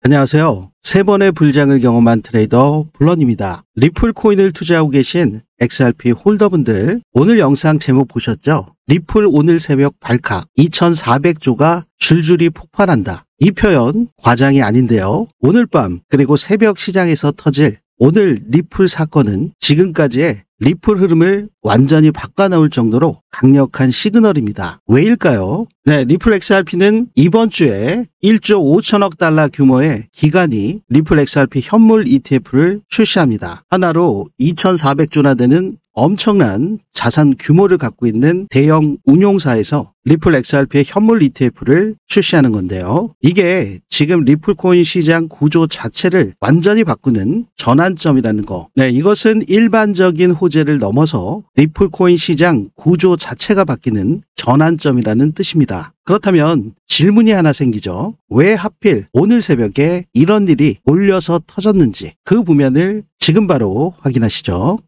안녕하세요. 세 번의 불장을 경험한 트레이더 블런입니다. 리플 코인을 투자하고 계신 XRP 홀더분들, 오늘 영상 제목 보셨죠? 리플 오늘 새벽 발칵 2,400조가 줄줄이 폭발한다. 이 표현 과장이 아닌데요. 오늘 밤 그리고 새벽 시장에서 터질 오늘 리플 사건은 지금까지의 리플 흐름을 완전히 바꿔놓을 정도로 강력한 시그널입니다. 왜일까요? 네, 리플 XRP는 이번 주에 1조 5천억 달러 규모의 기관이 리플 XRP 현물 ETF를 출시합니다. 하나로 2,400조나 되는 엄청난 자산 규모를 갖고 있는 대형 운용사에서 리플 XRP의 현물 ETF를 출시하는 건데요. 이게 지금 리플 코인 시장 구조 자체를 완전히 바꾸는 전환점이라는 거. 네, 이것은 일반적인 호재를 넘어서 리플 코인 시장 구조 자체가 바뀌는 전환점이라는 뜻입니다. 그렇다면 질문이 하나 생기죠. 왜 하필 오늘 새벽에 이런 일이 몰려서 터졌는지 그 부면을 지금 바로 확인하시죠.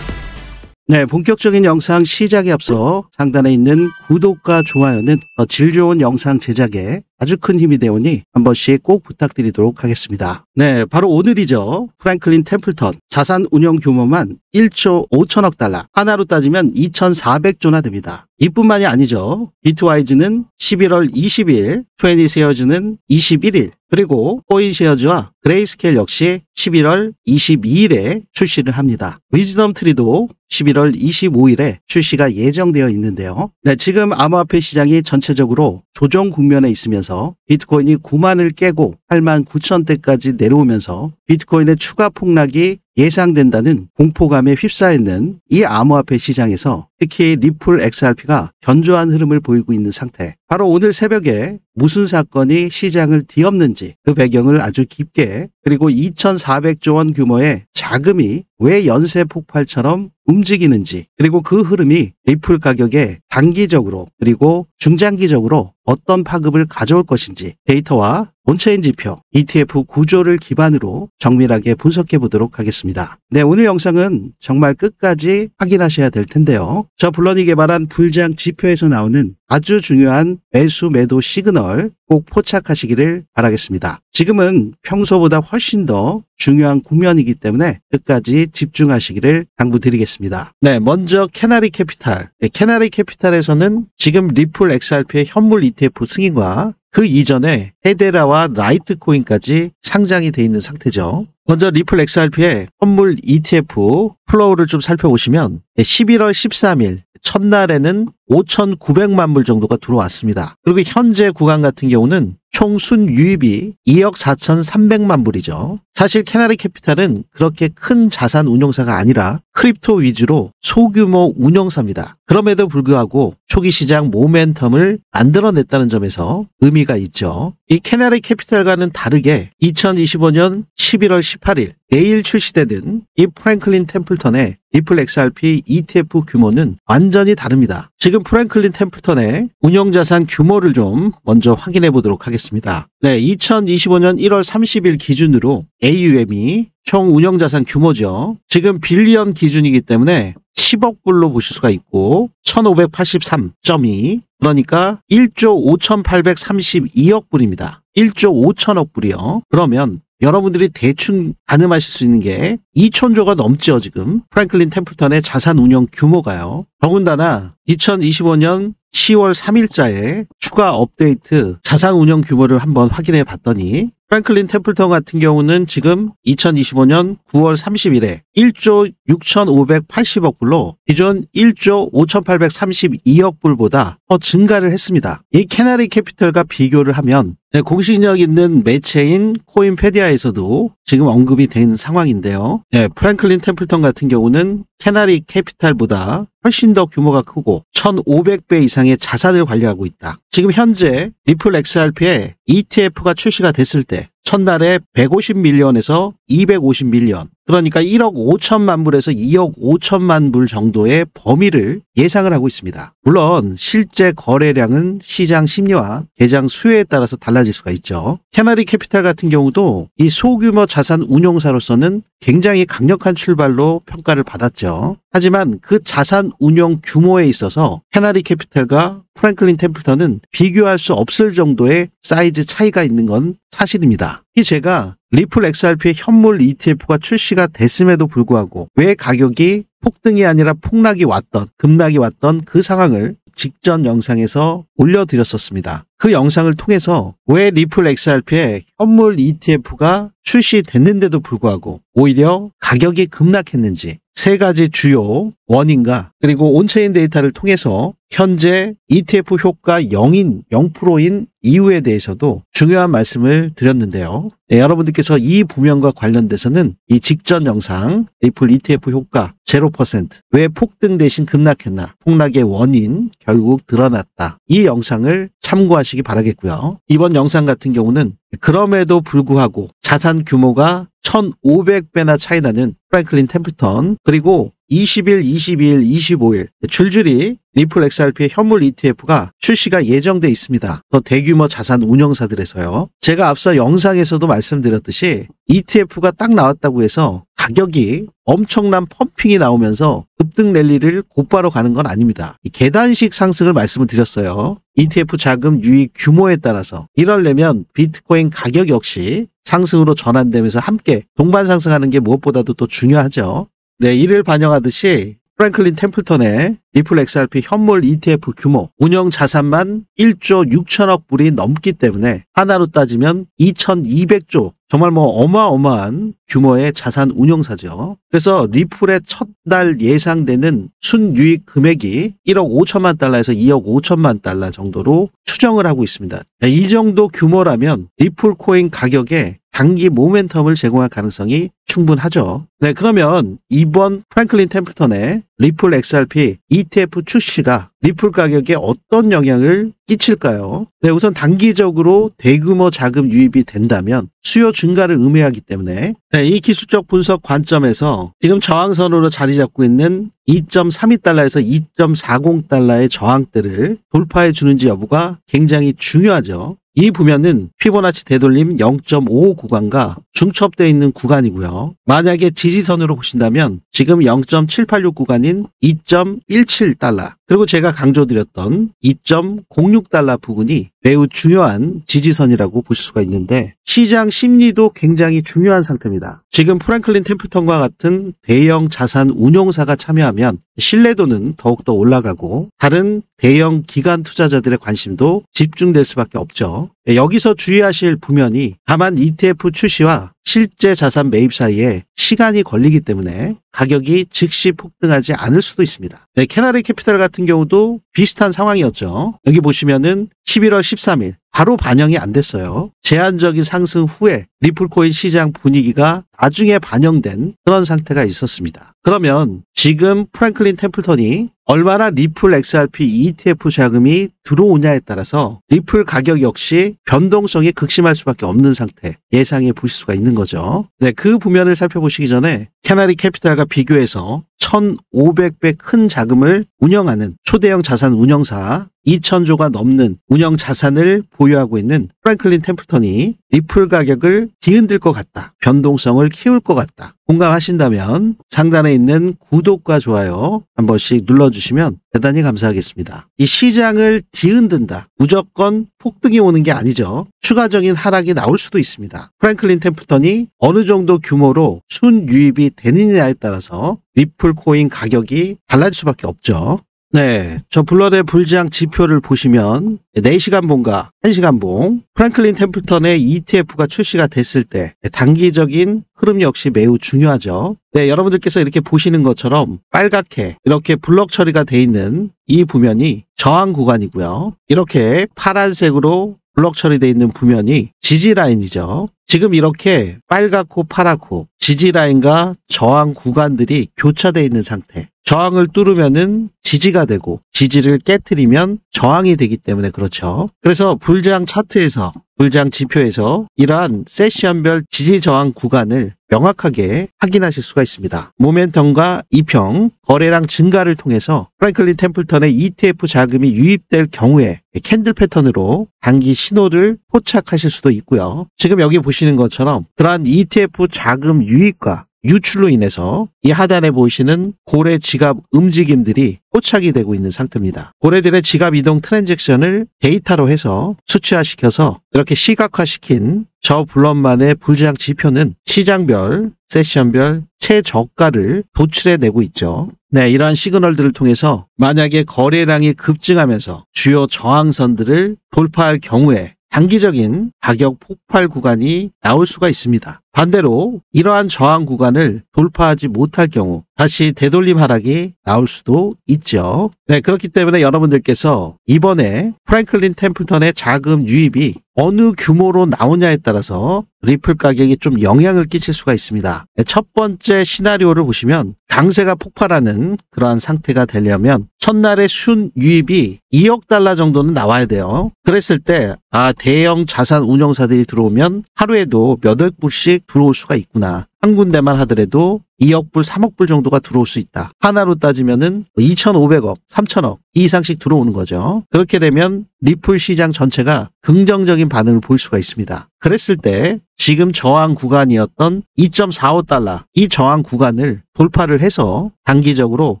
네, 본격적인 영상 시작에 앞서 상단에 있는 구독과 좋아요는 더 질 좋은 영상 제작에 아주 큰 힘이 되오니 한 번씩 꼭 부탁드리도록 하겠습니다. 네, 바로 오늘이죠. 프랭클린 템플턴 자산 운용 규모만 1조 5천억 달러, 하나로 따지면 2,400조나 됩니다. 이뿐만이 아니죠. 비트와이즈는 11월 20일, 20쉐어즈는 21일, 그리고 코인쉐어즈와 그레이스케일 역시 11월 22일에 출시를 합니다. 위즈덤 트리도 11월 25일에 출시가 예정되어 있는데요. 네, 지금 암호화폐 시장이 전체적으로 조정 국면에 있으면서 비트코인이 9만을 깨고 8만 9천대까지 내려오면서 비트코인의 추가 폭락이 예상된다는 공포감에 휩싸여 있는 이 암호화폐 시장에서 특히 리플 XRP가 견조한 흐름을 보이고 있는 상태. 바로 오늘 새벽에 무슨 사건이 시장을 뒤엎는지 그 배경을 아주 깊게, 그리고 2,400조 원 규모의 자금이 왜 연쇄 폭발처럼 움직이는지, 그리고 그 흐름이 리플 가격에 단기적으로 그리고 중장기적으로 어떤 파급을 가져올 것인지 데이터와 온체인 지표, ETF 구조를 기반으로 정밀하게 분석해 보도록 하겠습니다. 네, 오늘 영상은 정말 끝까지 확인하셔야 될 텐데요. 저 블런이 개발한 불장 지표에서 나오는 아주 중요한 매수 매도 시그널 꼭 포착하시기를 바라겠습니다. 지금은 평소보다 훨씬 더 중요한 국면이기 때문에 끝까지 집중하시기를 당부드리겠습니다. 네, 먼저 캐나리 캐피탈. 네, 캐나리 캐피탈에서는 지금 리플 XRP의 현물 ETF 승인과 그 이전에 헤데라와 라이트코인까지 상장이 돼 있는 상태죠. 먼저 리플 XRP의 현물 ETF 플로우를 좀 살펴보시면 11월 13일 첫날에는 5,900만 불 정도가 들어왔습니다. 그리고 현재 구간 같은 경우는 총 순유입이 2억 4,300만 불이죠. 사실 캐나리 캐피탈은 그렇게 큰 자산 운용사가 아니라 크립토 위주로 소규모 운용사입니다. 그럼에도 불구하고 초기 시장 모멘텀을 만들어냈다는 점에서 의미가 있죠. 이 캐나리 캐피탈과는 다르게 2025년 11월 18일 내일 출시되는 이 프랭클린 템플턴의 리플 XRP ETF 규모는 완전히 다릅니다. 지금 프랭클린 템플턴의 운용자산 규모를 좀 먼저 확인해 보도록 하겠습니다. 네, 2025년 1월 30일 기준으로 AUM이 총 운용자산 규모죠. 지금 빌리언 기준이기 때문에 10억 불로 보실 수가 있고 1583.2, 그러니까 1조 5,832억 불입니다. 1조 5천억 불이요. 그러면 여러분들이 대충 가늠하실 수 있는 게 2천조가 넘죠. 지금 프랭클린 템플턴의 자산 운용 규모가요. 더군다나 2025년 10월 3일자에 추가 업데이트 자산 운용 규모를 한번 확인해 봤더니 프랭클린 템플턴 같은 경우는 지금 2025년 9월 30일에 1조 6,580억 불로 기존 1조 5,832억 불보다 더 증가를 했습니다. 이 캐나리 캐피털과 비교를 하면 공신력 있는 매체인 코인페디아에서도 지금 언급이 된 상황인데요. 프랭클린 템플턴 같은 경우는 캐나리 캐피탈보다 훨씬 더 규모가 크고 1,500배 이상의 자산을 관리하고 있다. 지금 현재 리플 XRP의 ETF가 출시가 됐을 때 첫날에 150밀리언에서 250밀리언, 그러니까 1억 5천만 불에서 2억 5천만 불 정도의 범위를 예상을 하고 있습니다. 물론 실제 거래량은 시장 심리와 개장 수요에 따라서 달라질 수가 있죠. 캐나리 캐피탈 같은 경우도 이 소규모 자산 운용사로서는 굉장히 강력한 출발로 평가를 받았죠. 하지만 그 자산 운용 규모에 있어서 캐나리 캐피탈과 프랭클린 템플턴은 비교할 수 없을 정도의 사이즈 차이가 있는 건 사실입니다. 이 제가 리플 XRP의 현물 ETF가 출시가 됐음에도 불구하고 왜 가격이 폭등이 아니라 폭락이 왔던, 급락이 왔던 그 상황을 직전 영상에서 올려드렸었습니다. 그 영상을 통해서 왜 리플 XRP의 현물 ETF가 출시됐는데도 불구하고 오히려 가격이 급락했는지 세 가지 주요 원인과 그리고 온체인 데이터를 통해서 현재 ETF 효과 0%인 이유에 대해서도 중요한 말씀을 드렸는데요. 네, 여러분들께서 이 부면과 관련돼서는 이 직전 영상 리플 ETF 효과 0% 왜 폭등 대신 급락했나, 폭락의 원인 결국 드러났다. 이 영상을 참고하시기 바라겠고요. 이번 영상 같은 경우는 그럼에도 불구하고 자산 규모가 1,500배나 차이 나는 프랭클린 템플턴 그리고 20일, 22일, 25일 줄줄이 리플 XRP의 현물 ETF가 출시가 예정돼 있습니다. 더 대규모 자산 운용사들에서요. 제가 앞서 영상에서도 말씀드렸듯이 ETF가 딱 나왔다고 해서 가격이 엄청난 펌핑이 나오면서 급등 랠리를 곧바로 가는 건 아닙니다. 계단식 상승을 말씀을 드렸어요. ETF 자금 유입 규모에 따라서 이러려면 비트코인 가격 역시 상승으로 전환되면서 함께 동반 상승하는 게 무엇보다도 또 중요하죠. 네, 이를 반영하듯이 프랭클린 템플턴의 리플 XRP 현물 ETF 규모, 운영 자산만 1조 6천억 불이 넘기 때문에 하나로 따지면 2,200조, 정말 어마어마한 규모의 자산 운용사죠. 그래서 리플의 첫날 예상되는 순유익 금액이 1억 5천만 달러에서 2억 5천만 달러 정도로 추정을 하고 있습니다. 이 정도 규모라면 리플 코인 가격에 단기 모멘텀을 제공할 가능성이 충분하죠. 네, 그러면 이번 프랭클린 템플턴의 리플 XRP ETF 출시가 리플 가격에 어떤 영향을 끼칠까요? 네, 우선 단기적으로 대규모 자금 유입이 된다면 수요 증가를 의미하기 때문에 네, 이 기술적 분석 관점에서 지금 저항선으로 자리 잡고 있는 2.32달러에서 2.40달러의 저항대를 돌파해 주는지 여부가 굉장히 중요하죠. 이 부면은 피보나치 되돌림 0.55 구간과 중첩되어 있는 구간이고요. 만약에 지지선으로 보신다면 지금 0.786 구간인 2.17달러 그리고 제가 강조드렸던 2.06달러 부근이 매우 중요한 지지선이라고 보실 수가 있는데 시장 심리도 굉장히 중요한 상태입니다. 지금 프랭클린 템플턴과 같은 대형 자산 운용사가 참여하면 신뢰도는 더욱더 올라가고 다른 대형 기관 투자자들의 관심도 집중될 수밖에 없죠. 여기서 주의하실 부면이 다만 ETF 출시와 실제 자산 매입 사이에 시간이 걸리기 때문에 가격이 즉시 폭등하지 않을 수도 있습니다. 네, 캐나리 캐피탈 같은 경우도 비슷한 상황이었죠. 여기 보시면은 11월 13일 바로 반영이 안 됐어요. 제한적인 상승 후에 리플코인 시장 분위기가 나중에 반영된 그런 상태가 있었습니다. 그러면 지금 프랭클린 템플턴이 얼마나 리플 XRP ETF 자금이 들어오냐에 따라서 리플 가격 역시 변동성이 극심할 수밖에 없는 상태 예상해 보실 수가 있는 거죠. 네, 그 부면을 살펴보시기 전에 캐나리 캐피탈과 비교해서 1,500배 큰 자금을 운영하는 초대형 자산 운영사 2,000조가 넘는 운영 자산을 보유하고 있는 프랭클린 템플턴이 리플 가격을 뒤흔들 것 같다. 변동성을 키울 것 같다. 공감하신다면 상단에 있는 구독과 좋아요 한 번씩 눌러주시면 대단히 감사하겠습니다. 이 시장을 뒤흔든다. 무조건 폭등이 오는 게 아니죠. 추가적인 하락이 나올 수도 있습니다. 프랭클린 템플턴이 어느 정도 규모로 순유입이 되느냐에 따라서 리플 코인 가격이 달라질 수밖에 없죠. 네, 저 블러드의 불장 지표를 보시면 4시간 봉과 1시간 봉 프랭클린 템플턴의 ETF가 출시가 됐을 때 단기적인 흐름 역시 매우 중요하죠. 네, 여러분들께서 이렇게 보시는 것처럼 빨갛게 이렇게 블럭 처리가 돼 있는 이 부면이 저항 구간이고요. 이렇게 파란색으로 블럭 처리되어 있는 부면이 지지 라인이죠. 지금 이렇게 빨갛고 파랗고 지지 라인과 저항 구간들이 교차되어 있는 상태. 저항을 뚫으면은 지지가 되고 지지를 깨트리면 저항이 되기 때문에 그렇죠. 그래서 불장 차트에서 불장 지표에서 이러한 세션별 지지 저항 구간을 명확하게 확인하실 수가 있습니다. 모멘텀과 이평, 거래량 증가를 통해서 프랭클린 템플턴의 ETF 자금이 유입될 경우에 캔들 패턴으로 단기 신호를 포착하실 수도 있고요. 지금 여기 보시는 것처럼 그러한 ETF 자금 유입과 유출로 인해서 이 하단에 보이시는 고래 지갑 움직임들이 포착이 되고 있는 상태입니다. 고래들의 지갑 이동 트랜잭션을 데이터로 해서 수치화시켜서 이렇게 시각화시킨 저 블럭만의 불장 지표는 시장별, 세션별 최저가를 도출해내고 있죠. 네, 이러한 시그널들을 통해서 만약에 거래량이 급증하면서 주요 저항선들을 돌파할 경우에 단기적인 가격 폭발 구간이 나올 수가 있습니다. 반대로 이러한 저항 구간을 돌파하지 못할 경우 다시 되돌림 하락이 나올 수도 있죠. 네, 그렇기 때문에 여러분들께서 이번에 프랭클린 템플턴의 자금 유입이 어느 규모로 나오냐에 따라서 리플 가격이 좀 영향을 끼칠 수가 있습니다. 네, 첫 번째 시나리오를 보시면 강세가 폭발하는 그러한 상태가 되려면 첫날의 순 유입이 2억 달러 정도는 나와야 돼요. 그랬을 때 대형 자산 운용사들이 들어오면 하루에도 몇억 불씩 들어올 수가 있구나. 한 군데만 하더라도 2억 불, 3억 불 정도가 들어올 수 있다. 하나로 따지면은 2,500억, 3,000억 이상씩 들어오는 거죠. 그렇게 되면 리플 시장 전체가 긍정적인 반응을 보일 수가 있습니다. 그랬을 때 지금 저항 구간이었던 2.45달러 이 저항 구간을 돌파를 해서 단기적으로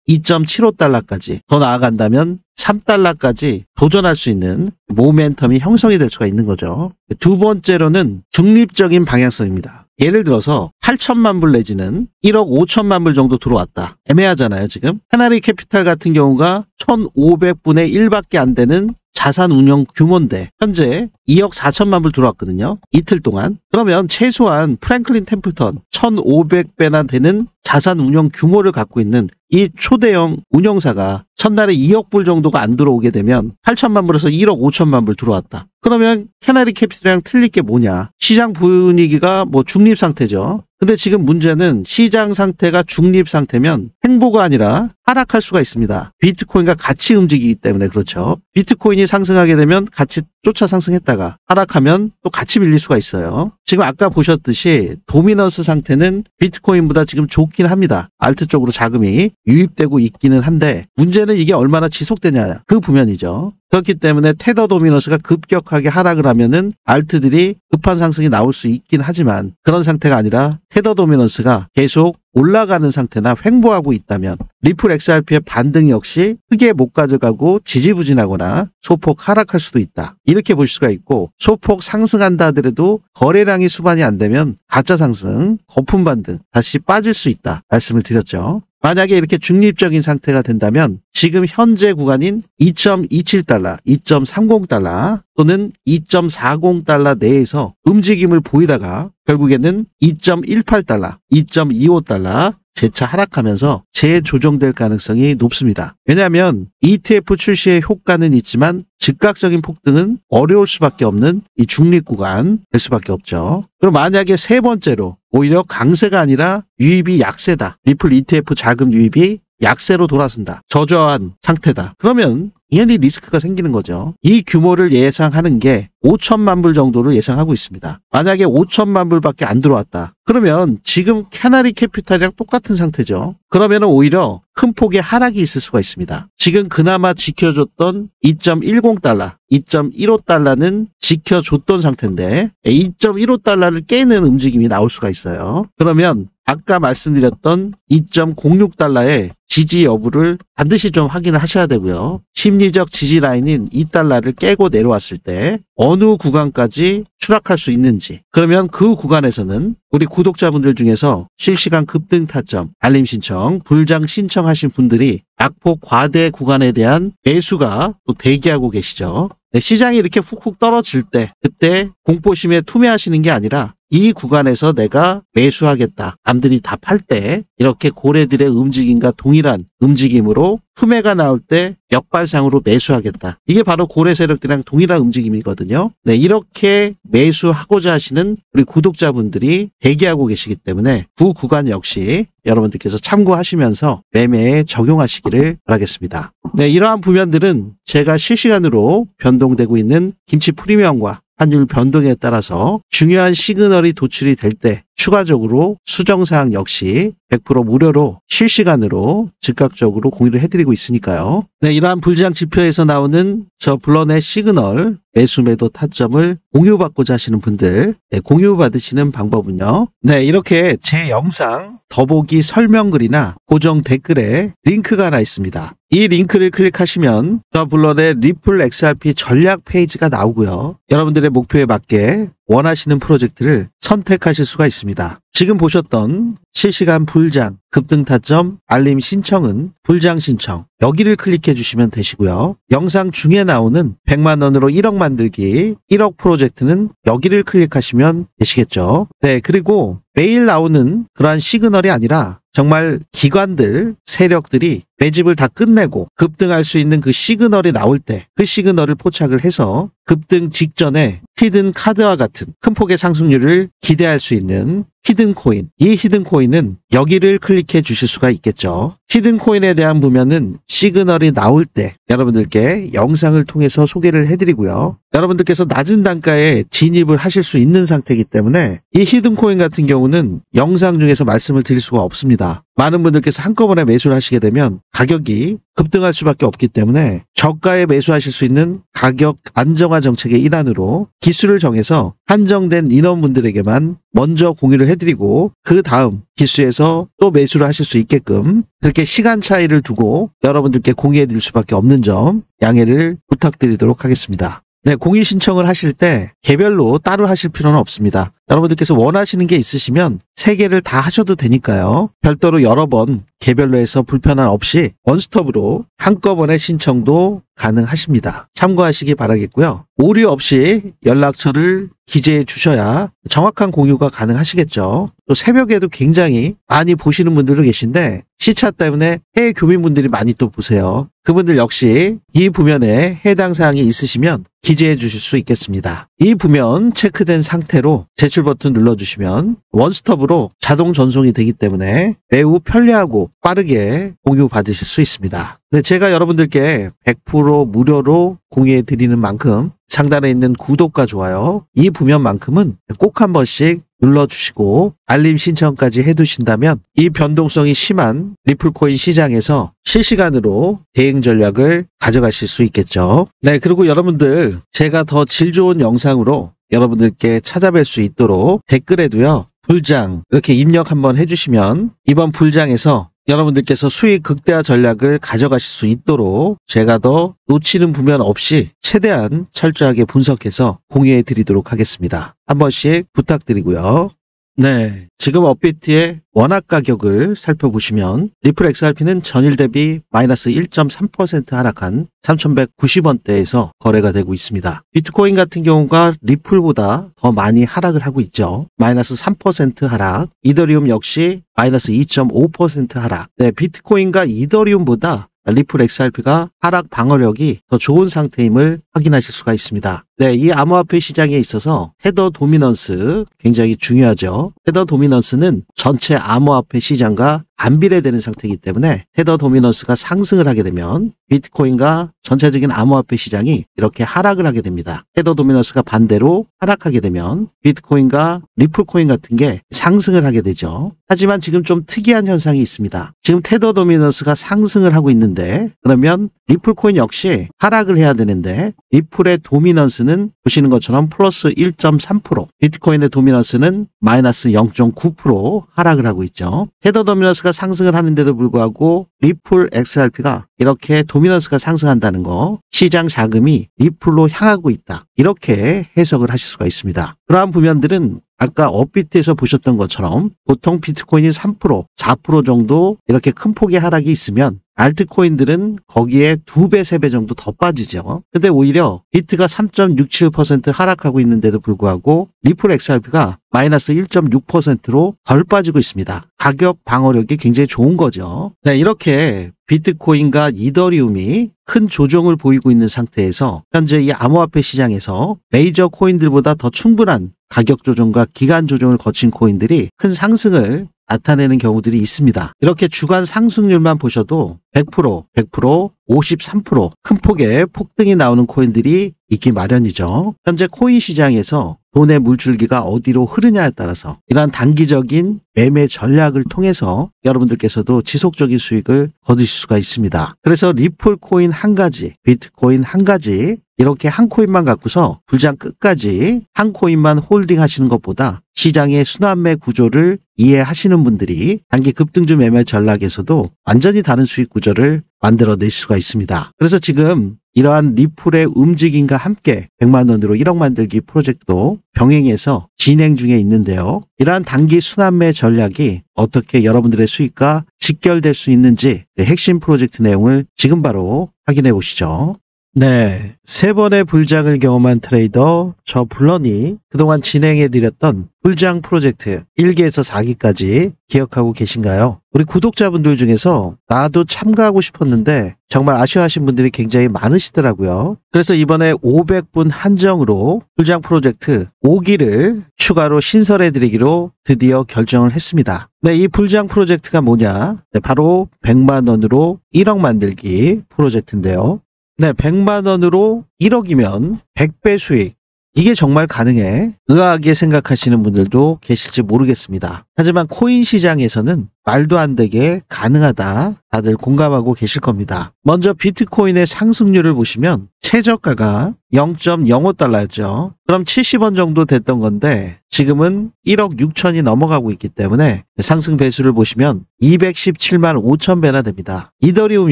2.75달러까지 더 나아간다면 3달러까지 도전할 수 있는 모멘텀이 형성이 될 수가 있는 거죠. 두 번째로는 중립적인 방향성입니다. 예를 들어서 8천만 불 내지는 1억 5천만 불 정도 들어왔다. 애매하잖아요, 지금. 해나리 캐피탈 같은 경우가 1,500분의 1밖에 안 되는 자산 운용 규모인데 현재 2억 4천만 불 들어왔거든요. 이틀 동안. 그러면 최소한 프랭클린 템플턴 1,500배나 되는 자산 운용 규모를 갖고 있는 이 초대형 운용사가 첫날에 2억 불 정도가 안 들어오게 되면 8천만 불에서 1억 5천만 불 들어왔다. 그러면 캐나리 캐피탈이랑 틀릴 게 뭐냐? 시장 분위기가 중립 상태죠. 근데 지금 문제는 시장 상태가 중립 상태면 행보가 아니라 하락할 수가 있습니다. 비트코인과 같이 움직이기 때문에 그렇죠. 비트코인이 상승하게 되면 같이 쫓아 상승했다가 하락하면 또 같이 밀릴 수가 있어요. 지금 아까 보셨듯이 도미넌스 상태는 비트코인보다 지금 좋긴 합니다. 알트 쪽으로 자금이 유입되고 있기는 한데 문제는 이게 얼마나 지속되냐 그 부면이죠. 그렇기 때문에 테더 도미넌스가 급격하게 하락을 하면은 알트들이 급한 상승이 나올 수 있긴 하지만 그런 상태가 아니라 테더 도미넌스가 계속 올라가는 상태나 횡보하고 있다면 리플 XRP의 반등 역시 크게 못 가져가고 지지부진하거나 소폭 하락할 수도 있다. 이렇게 볼 수가 있고 소폭 상승한다 하더라도 거래량이 수반이 안 되면 가짜 상승, 거품 반등 다시 빠질 수 있다. 말씀을 드렸죠. 만약에 이렇게 중립적인 상태가 된다면 지금 현재 구간인 2.27달러, 2.30달러 또는 2.40달러 내에서 움직임을 보이다가 결국에는 2.18달러, 2.25달러 재차 하락하면서 재조정될 가능성이 높습니다. 왜냐하면 ETF 출시의 효과는 있지만 즉각적인 폭등은 어려울 수밖에 없는 이 중립 구간 될 수밖에 없죠. 그럼 만약에 세 번째로 오히려 강세가 아니라 유입이 약세다. 리플 ETF 자금 유입이 약세로 돌아선다. 저조한 상태다. 그러면 당연히 리스크가 생기는 거죠. 이 규모를 예상하는 게 5천만 불 정도로 예상하고 있습니다. 만약에 5천만 불밖에 안 들어왔다. 그러면 지금 캐나리 캐피탈이랑 똑같은 상태죠. 그러면 오히려 큰 폭의 하락이 있을 수가 있습니다. 지금 그나마 지켜줬던 2.10달러, 2.15달러는 지켜줬던 상태인데 2.15달러를 깨는 움직임이 나올 수가 있어요. 그러면 아까 말씀드렸던 2.06달러의 지지 여부를 반드시 좀 확인을 하셔야 되고요. 심리적 지지 라인인 2달러를 깨고 내려왔을 때 어느 구간까지 추락할 수 있는지, 그러면 그 구간에서는 우리 구독자분들 중에서 실시간 급등 타점, 알림 신청, 불장 신청하신 분들이 낙폭 과대 구간에 대한 매수가 또 대기하고 계시죠. 네, 시장이 이렇게 훅훅 떨어질 때 그때 공포심에 투매하시는 게 아니라 이 구간에서 내가 매수하겠다. 남들이 다 팔 때 이렇게 고래들의 움직임과 동일한 움직임으로 투매가 나올 때 역발상으로 매수하겠다. 이게 바로 고래 세력들이랑 동일한 움직임이거든요. 네, 이렇게 매수하고자 하시는 우리 구독자분들이 대기하고 계시기 때문에 그 구간 역시 여러분들께서 참고하시면서 매매에 적용하시기를 바라겠습니다. 네, 이러한 부면들은 제가 실시간으로 변동되고 있는 김치 프리미엄과 환율 변동에 따라서 중요한 시그널이 도출이 될 때 추가적으로 수정사항 역시 100% 무료로 실시간으로 즉각적으로 공유를 해드리고 있으니까요. 네, 이러한 불장 지표에서 나오는 저 블러넷 시그널 매수 매도 타점을 공유받고자 하시는 분들, 네, 공유받으시는 방법은요. 네, 이렇게 제 영상 더보기 설명글이나 고정 댓글에 링크가 하나 있습니다. 이 링크를 클릭하시면 저 블러넷 리플 XRP 전략 페이지가 나오고요. 여러분들의 목표에 맞게 원하시는 프로젝트를 선택하실 수가 있습니다. 지금 보셨던 실시간 불장, 급등 타점, 알림 신청은 불장 신청, 여기를 클릭해 주시면 되시고요. 영상 중에 나오는 100만 원으로 1억 만들기 1억 프로젝트는 여기를 클릭하시면 되시겠죠. 네, 그리고 매일 나오는 그러한 시그널이 아니라 정말 기관들, 세력들이 매집을 다 끝내고 급등할 수 있는 그 시그널이 나올 때 그 시그널을 포착을 해서 급등 직전에 히든 카드와 같은 큰 폭의 상승률을 기대할 수 있는 히든 코인, 이 히든 코인은 여기를 클릭해 주실 수가 있겠죠. 히든 코인에 대한 보면은 시그널이 나올 때 여러분들께 영상을 통해서 소개를 해드리고요. 여러분들께서 낮은 단가에 진입을 하실 수 있는 상태이기 때문에 이 히든 코인 같은 경우는 영상 중에서 말씀을 드릴 수가 없습니다. 많은 분들께서 한꺼번에 매수를 하시게 되면 가격이 급등할 수밖에 없기 때문에 저가에 매수하실 수 있는 가격 안정화 정책의 일환으로 기수를 정해서 한정된 인원분들에게만 먼저 공유를 해드리고 그 다음 기수에서 또 매수를 하실 수 있게끔 그렇게 시간 차이를 두고 여러분들께 공유해드릴 수밖에 없는 점 양해를 부탁드리도록 하겠습니다. 네, 공유 신청을 하실 때 개별로 따로 하실 필요는 없습니다. 여러분들께서 원하시는 게 있으시면 3개를 다 하셔도 되니까요. 별도로 여러 번 개별로 해서 불편함 없이 원스톱으로 한꺼번에 신청도 가능하십니다. 참고하시기 바라겠고요. 오류 없이 연락처를 기재해 주셔야 정확한 공유가 가능하시겠죠. 또 새벽에도 굉장히 많이 보시는 분들도 계신데 시차 때문에 해외 교민분들이 많이 또 보세요. 그분들 역시 이 부면에 해당 사항이 있으시면 기재해 주실 수 있겠습니다. 이 부면 체크된 상태로 제출 버튼 눌러주시면 원스톱으로 자동 전송이 되기 때문에 매우 편리하고 빠르게 공유 받으실 수 있습니다. 네, 제가 여러분들께 100% 무료로 공유해 드리는 만큼 상단에 있는 구독과 좋아요 이 부면만큼은 꼭 한 번씩 눌러주시고 알림 신청까지 해두신다면 이 변동성이 심한 리플코인 시장에서 실시간으로 대응 전략을 가져가실 수 있겠죠. 네, 그리고 여러분들 제가 더 질 좋은 영상으로 여러분들께 찾아뵐 수 있도록 댓글에도요. 불장 이렇게 입력 한번 해주시면 이번 불장에서 여러분들께서 수익 극대화 전략을 가져가실 수 있도록 제가 더 놓치는 부면 없이 최대한 철저하게 분석해서 공유해 드리도록 하겠습니다. 한 번씩 부탁드리고요. 네, 지금 업비트의 원화 가격을 살펴보시면 리플 XRP는 전일 대비 마이너스 1.3% 하락한 3,190원대에서 거래가 되고 있습니다. 비트코인 같은 경우가 리플보다 더 많이 하락을 하고 있죠. 마이너스 3% 하락, 이더리움 역시 마이너스 2.5% 하락. 네, 비트코인과 이더리움보다 리플 XRP가 하락 방어력이 더 좋은 상태임을 확인하실 수가 있습니다. 네, 이 암호화폐 시장에 있어서 테더 도미넌스 굉장히 중요하죠. 테더 도미넌스는 전체 암호화폐 시장과 안비례되는 상태이기 때문에 테더 도미넌스가 상승을 하게 되면 비트코인과 전체적인 암호화폐 시장이 이렇게 하락을 하게 됩니다. 테더 도미넌스가 반대로 하락하게 되면 비트코인과 리플코인 같은 게 상승을 하게 되죠. 하지만 지금 좀 특이한 현상이 있습니다. 지금 테더 도미넌스가 상승을 하고 있는데 그러면 리플코인 역시 하락을 해야 되는데 리플의 도미넌스는 보시는 것처럼 플러스 1.3%, 비트코인의 도미넌스는 마이너스 0.9% 하락을 하고 있죠. 테더 도미넌스가 상승을 하는데도 불구하고 리플 XRP가 이렇게 도미넌스가 상승한다는 거, 시장 자금이 리플로 향하고 있다. 이렇게 해석을 하실 수가 있습니다. 그러한 부면들은 아까 업비트에서 보셨던 것처럼 보통 비트코인이 3%, 4% 정도 이렇게 큰 폭의 하락이 있으면 알트코인들은 거기에 2배, 3배 정도 더 빠지죠. 근데 오히려 비트가 3.67% 하락하고 있는데도 불구하고 리플 XRP가 마이너스 1.6%로 덜 빠지고 있습니다. 가격 방어력이 굉장히 좋은 거죠. 네, 이렇게 비트코인과 이더리움이 큰 조정을 보이고 있는 상태에서 현재 이 암호화폐 시장에서 메이저 코인들보다 더 충분한 가격 조정과 기간 조정을 거친 코인들이 큰 상승을 나타내는 경우들이 있습니다. 이렇게 주간 상승률만 보셔도 100%, 100%, 53% 큰 폭의 폭등이 나오는 코인들이 있기 마련이죠. 현재 코인 시장에서 돈의 물줄기가 어디로 흐르냐에 따라서 이러한 단기적인 매매 전략을 통해서 여러분들께서도 지속적인 수익을 거두실 수가 있습니다. 그래서 리플 코인 한 가지, 비트코인 한 가지 이렇게 한 코인만 갖고서 불장 끝까지 한 코인만 홀딩 하시는 것보다 시장의 순환매 구조를 이해하시는 분들이 단기 급등주 매매 전략에서도 완전히 다른 수익 구조를 만들어낼 수가 있습니다. 그래서 지금 이러한 리플의 움직임과 함께 100만 원으로 1억 만들기 프로젝트도 병행해서 진행 중에 있는데요. 이러한 단기 순환매 전략이 어떻게 여러분들의 수익과 직결될 수 있는지 핵심 프로젝트 내용을 지금 바로 확인해 보시죠. 네, 3번의 불장을 경험한 트레이더 저 블런이 그동안 진행해드렸던 불장 프로젝트 1기에서 4기까지 기억하고 계신가요? 우리 구독자분들 중에서 나도 참가하고 싶었는데 정말 아쉬워하신 분들이 굉장히 많으시더라고요. 그래서 이번에 500분 한정으로 불장 프로젝트 5기를 추가로 신설해드리기로 드디어 결정을 했습니다. 네, 이 불장 프로젝트가 뭐냐? 네, 바로 100만 원으로 1억 만들기 프로젝트인데요. 네, 100만 원으로 1억이면 100배 수익. 이게 정말 가능해? 의아하게 생각하시는 분들도 계실지 모르겠습니다. 하지만 코인 시장에서는 말도 안 되게 가능하다. 다들 공감하고 계실 겁니다. 먼저 비트코인의 상승률을 보시면 최저가가 0.05달러였죠. 그럼 70원 정도 됐던 건데 지금은 1억 6천이 넘어가고 있기 때문에 상승 배수를 보시면 217만 5천 배나 됩니다. 이더리움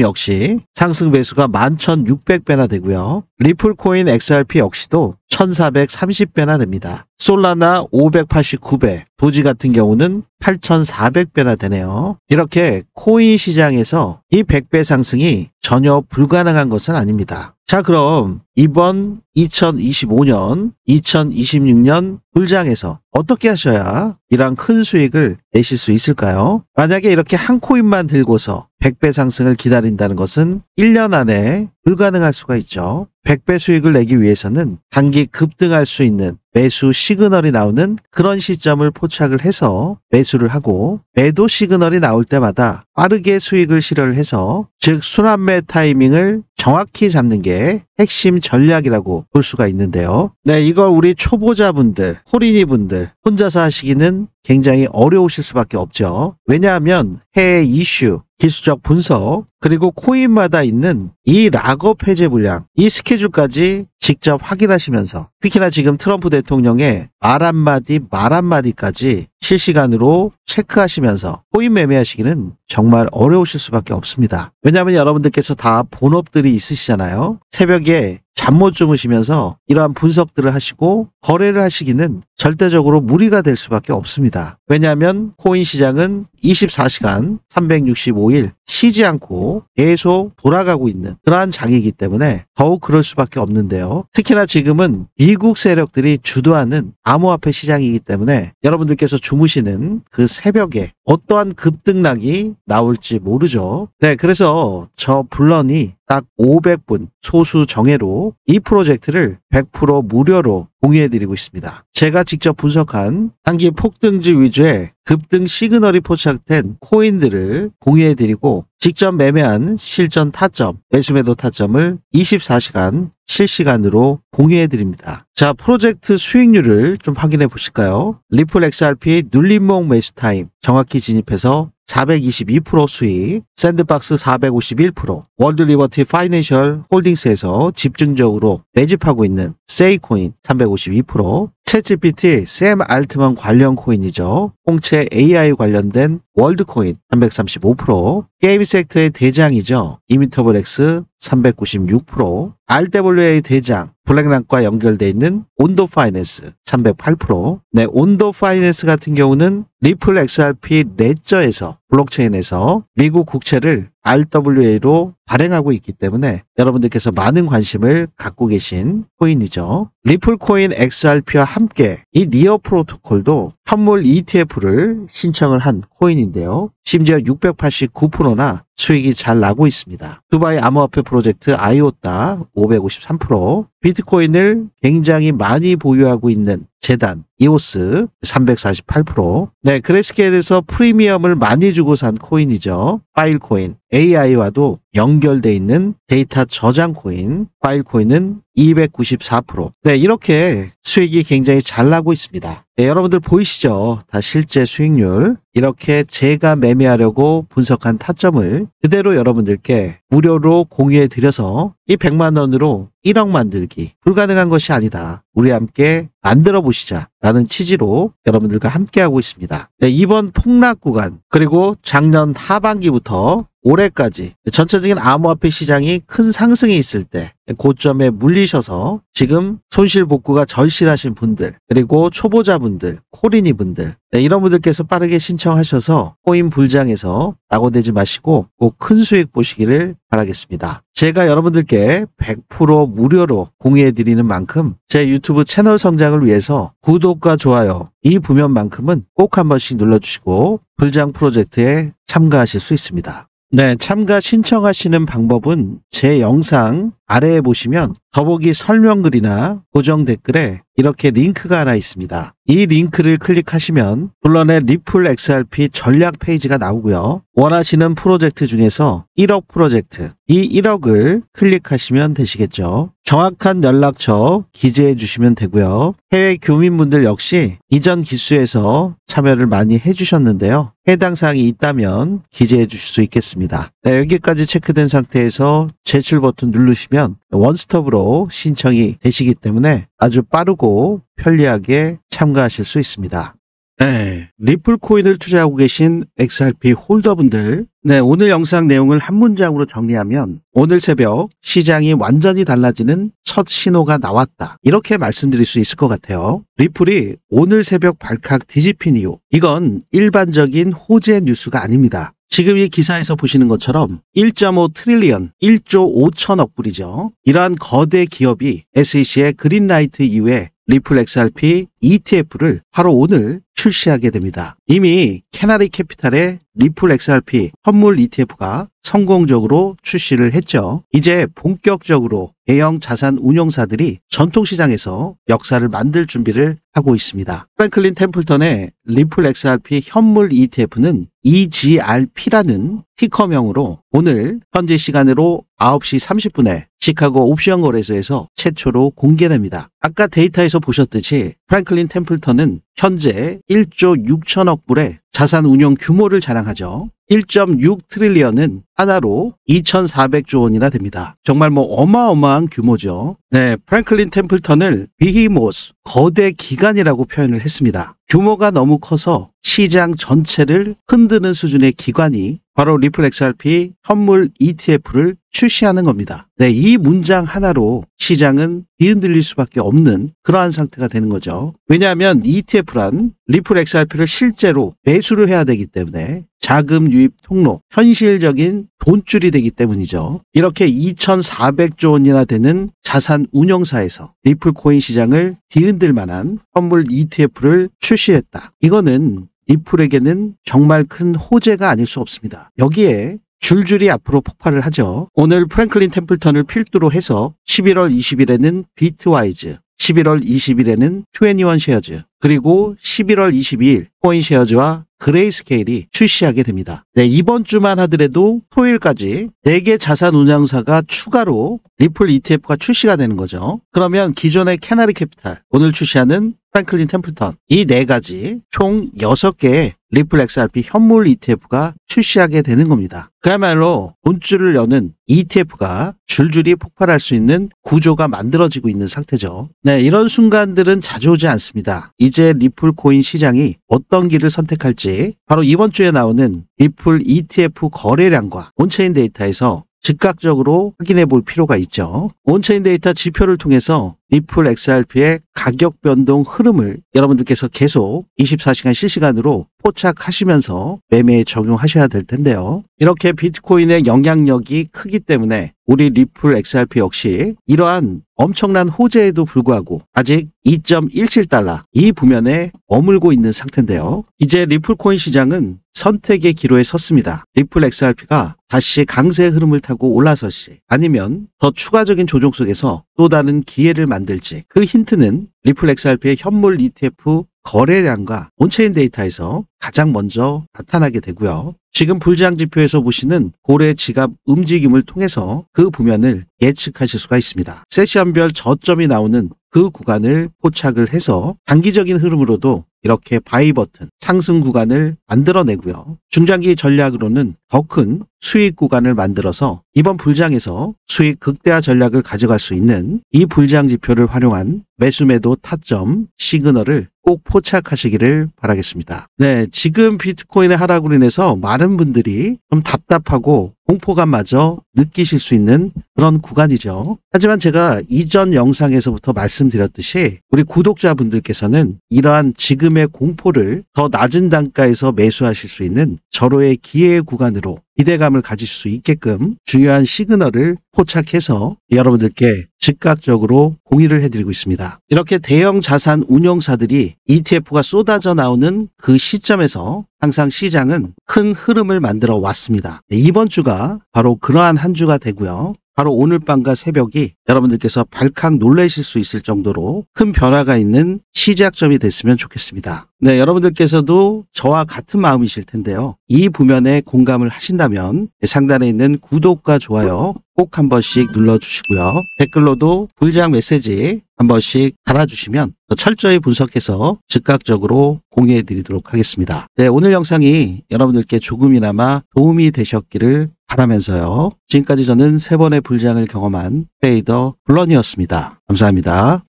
역시 상승 배수가 11,600배나 되고요. 리플코인 XRP 역시도 1,430배나 됩니다. 솔라나 589배, 도지 같은 경우는 8,400배나 되네요. 이렇게 코인 시장에서 이 100배 상승이 전혀 불가능한 것은 아닙니다. 자, 그럼 이번 2025년, 2026년 불장에서 어떻게 하셔야 이러한 큰 수익을 내실 수 있을까요? 만약에 이렇게 한 코인만 들고서 100배 상승을 기다린다는 것은 1년 안에 불가능할 수가 있죠. 100배 수익을 내기 위해서는 단기 급등할 수 있는 매수 시그널이 나오는 그런 시점을 포착을 해서 매수를 하고 매도 시그널이 나올 때마다 빠르게 수익을 실현을 해서 즉 순환매 타이밍을 정확히 잡는 게 핵심 전략이라고 볼 수가 있는데요. 네, 이걸 우리 초보자분들, 호린이분들 혼자서 하시기는 굉장히 어려우실 수밖에 없죠. 왜냐하면 해외 이슈, 기술적 분석, 그리고 코인마다 있는 이 락업 해제 물량, 이 스케줄까지 직접 확인하시면서 특히나 지금 트럼프 대통령의 말 한마디까지 실시간으로 체크하시면서 코인 매매하시기는 정말 어려우실 수밖에 없습니다. 왜냐하면 여러분들께서 다 본업들이 있으시잖아요. 새벽에 잠 못 주무시면서 이러한 분석들을 하시고 거래를 하시기는 절대적으로 무리가 될 수밖에 없습니다. 왜냐하면 코인 시장은 24시간 365일 쉬지 않고 계속 돌아가고 있는 그러한 장이기 때문에 더욱 그럴 수밖에 없는데요. 특히나 지금은 미국 세력들이 주도하는 암호화폐 시장이기 때문에 여러분들께서 주무시는 그 새벽에 어떠한 급등락이 나올지 모르죠. 네, 그래서 저 블런이 딱 500분 소수 정예로 이 프로젝트를 100% 무료로 공유해드리고 있습니다. 제가 직접 분석한 단기 폭등주 위주의 급등 시그널이 포착된 코인들을 공유해드리고 직접 매매한 실전 타점, 매수매도 타점을 24시간 실시간으로 공유해드립니다. 자, 프로젝트 수익률을 좀 확인해 보실까요? 리플 XRP 눌림목 매수 타임 정확히 진입해서 422% 수익, 샌드박스 451%, 월드 리버티 파이낸셜 홀딩스에서 집중적으로 매집하고 있는 세이코인 352%, 챗GPT, 샘 알트만 관련 코인이죠. 홍채 AI 관련된 월드코인 335%, 게임 섹터의 대장이죠. 이미터블엑스 396%, RWA 대장, 블랙락과 연결되어 있는 온도 파이낸스 308%. 네, 온도 파이낸스 같은 경우는 리플 XRP 레저에서 블록체인에서 미국 국채를 RWA로 발행하고 있기 때문에 여러분들께서 많은 관심을 갖고 계신 코인이죠. 리플코인 XRP와 함께 이 니어 프로토콜도 현물 ETF를 신청을 한 코인인데요. 심지어 689%나 수익이 잘 나고 있습니다. 두바이 암호화폐 프로젝트 아이오타 553%, 비트코인을 굉장히 많이 보유하고 있는 재단, 이오스 348%. 네, 그레스케일에서 프리미엄을 많이 주고 산 코인이죠. 파일코인, AI와도 연결돼 있는 데이터 저장 코인, 파일코인은 294%. 네, 이렇게 수익이 굉장히 잘 나고 있습니다. 네, 여러분들 보이시죠? 다 실제 수익률. 이렇게 제가 매매하려고 분석한 타점을 그대로 여러분들께 무료로 공유해 드려서 이 100만 원으로 1억 만들기 불가능한 것이 아니다. 우리 함께 만들어 보시자 라는 취지로 여러분들과 함께하고 있습니다. 네, 이번 폭락 구간 그리고 작년 하반기부터 올해까지 전체적인 암호화폐 시장이 큰 상승이 있을 때 고점에 물리셔서 지금 손실 복구가 절실하신 분들 그리고 초보자분들, 코리니 분들 네, 이런 분들께서 빠르게 신청하셔서 코인 불장에서 낙오되지 마시고 꼭 큰 수익 보시기를 바라겠습니다. 제가 여러분들께 100% 무료로 공유해 드리는 만큼 제 유튜브 채널 성장을 위해서 구독과 좋아요 이 부면만큼은 꼭 한 번씩 눌러주시고 불장 프로젝트에 참가하실 수 있습니다. 네, 참가 신청하시는 방법은 제 영상 아래에 보시면 더보기 설명글이나 고정 댓글에 이렇게 링크가 하나 있습니다. 이 링크를 클릭하시면 물론의 리플 XRP 전략 페이지가 나오고요. 원하시는 프로젝트 중에서 1억 프로젝트, 이 1억을 클릭하시면 되시겠죠. 정확한 연락처 기재해 주시면 되고요. 해외 교민분들 역시 이전 기수에서 참여를 많이 해주셨는데요. 해당 사항이 있다면 기재해 주실 수 있겠습니다. 네, 여기까지 체크된 상태에서 제출 버튼 누르시면 원스톱으로 신청이 되시기 때문에 아주 빠르고 편리하게 참가하실 수 있습니다. 네, 리플 코인을 투자하고 계신 XRP 홀더분들, 네, 오늘 영상 내용을 한 문장으로 정리하면 오늘 새벽 시장이 완전히 달라지는 첫 신호가 나왔다. 이렇게 말씀드릴 수 있을 것 같아요. 리플이 오늘 새벽 발칵 뒤집힌 이유, 이건 일반적인 호재 뉴스가 아닙니다. 지금 이 기사에서 보시는 것처럼 1.5 트릴리언, 1조 5천억 불이죠. 이러한 거대 기업이 SEC의 그린라이트 이후에 리플 XRP ETF를 바로 오늘 출시하게 됩니다. 이미 캐나리 캐피탈의 리플 XRP 선물 ETF가 성공적으로 출시를 했죠. 이제 본격적으로 대형 자산 운용사들이 전통시장에서 역사를 만들 준비를 하고 있습니다. 프랭클린 템플턴의 리플 XRP 현물 ETF는 EGRP라는 티커명으로 오늘 현지 시간으로 9시 30분에 시카고 옵션 거래소에서 최초로 공개됩니다. 아까 데이터에서 보셨듯이 프랭클린 템플턴은 현재 1조 6천억 불의 자산 운용 규모를 자랑하죠. 1.6 트릴리언은 하나로 2,400조 원이나 됩니다. 정말 어마어마한 규모죠. 네, 프랭클린 템플턴을 비히모스, 거대 기관이라고 표현을 했습니다. 규모가 너무 커서 시장 전체를 흔드는 수준의 기관이 바로 리플 XRP 현물 ETF를 출시하는 겁니다. 네, 이 문장 하나로 시장은 뒤흔들릴 수밖에 없는 그러한 상태가 되는 거죠. 왜냐하면 ETF란 리플 XRP를 실제로 매수를 해야 되기 때문에 자금 유입 통로, 현실적인 돈줄이 되기 때문이죠. 이렇게 2,400조 원이나 되는 자산 운용사에서 리플 코인 시장을 뒤흔들 만한 현물 ETF를 출시했다. 이거는 리플에게는 정말 큰 호재가 아닐 수 없습니다. 여기에 줄줄이 앞으로 폭발을 하죠. 오늘 프랭클린 템플턴을 필두로 해서 11월 20일에는 비트와이즈, 11월 20일에는 21 쉐어즈, 그리고 11월 22일 코인 쉐어즈와 그레이스케일이 출시하게 됩니다. 네, 이번 주만 하더라도 토요일까지 4개 자산 운용사가 추가로 리플 ETF가 출시가 되는 거죠. 그러면 기존의 캐나리 캐피탈, 오늘 출시하는 프랭클린 템플턴, 이 4가지 총 6개의 리플 XRP 현물 ETF가 출시하게 되는 겁니다. 그야말로 돈줄을 여는 ETF가 줄줄이 폭발할 수 있는 구조가 만들어지고 있는 상태죠. 네, 이런 순간들은 자주 오지 않습니다. 이제 리플 코인 시장이 어떤 길을 선택할지 바로 이번 주에 나오는 리플 ETF 거래량과 온체인 데이터에서 즉각적으로 확인해 볼 필요가 있죠. 온체인 데이터 지표를 통해서 리플 XRP의 가격 변동 흐름을 여러분들께서 계속 24시간 실시간으로 포착하시면서 매매에 적용하셔야 될 텐데요. 이렇게 비트코인의 영향력이 크기 때문에 우리 리플 XRP 역시 이러한 엄청난 호재에도 불구하고 아직 2.17달러 이 부면에 머물고 있는 상태인데요. 이제 리플 코인 시장은 선택의 기로에 섰습니다. 리플 XRP가 다시 강세 흐름을 타고 올라설지 아니면 더 추가적인 조정 속에서 또 다른 기회를 만들지? 그 힌트는 리플 XRP의 현물 ETF 거래량과 온체인 데이터에서 가장 먼저 나타나게 되고요. 지금 불장 지표에서 보시는 고래 지갑 움직임을 통해서 그 부면을 예측하실 수가 있습니다. 세션별 저점이 나오는 그 구간을 포착을 해서 단기적인 흐름으로도 이렇게 바이 버튼 상승 구간을 만들어내고요. 중장기 전략으로는 더 큰 수익 구간을 만들어서 이번 불장에서 수익 극대화 전략을 가져갈 수 있는 이 불장 지표를 활용한 매수매도 타점 시그널을 꼭 포착하시기를 바라겠습니다. 네, 지금 비트코인의 하락으로 인해서 많은 분들이 좀 답답하고 공포감마저 느끼실 수 있는 그런 구간이죠. 하지만 제가 이전 영상에서부터 말씀드렸듯이 우리 구독자분들께서는 이러한 지금의 공포를 더 낮은 단가에서 매수하실 수 있는 절호의 기회의 구간으로 기대감을 가질 수 있게끔 중요한 시그널을 포착해서 여러분들께 즉각적으로 공유를 해드리고 있습니다. 이렇게 대형 자산 운용사들이 ETF가 쏟아져 나오는 그 시점에서 항상 시장은 큰 흐름을 만들어 왔습니다. 이번 주가 바로 그러한 한 주가 되고요. 바로 오늘 밤과 새벽이 여러분들께서 발칵 놀라실 수 있을 정도로 큰 변화가 있는 시작점이 됐으면 좋겠습니다. 네, 여러분들께서도 저와 같은 마음이실 텐데요. 이 부면에 공감을 하신다면 상단에 있는 구독과 좋아요 꼭 한 번씩 눌러주시고요. 댓글로도 불장 메시지 한 번씩 달아주시면 철저히 분석해서 즉각적으로 공유해 드리도록 하겠습니다. 네, 오늘 영상이 여러분들께 조금이나마 도움이 되셨기를 바라면서요. 지금까지 저는 3번의 불장을 경험한 트레이더 블런이었습니다. 감사합니다.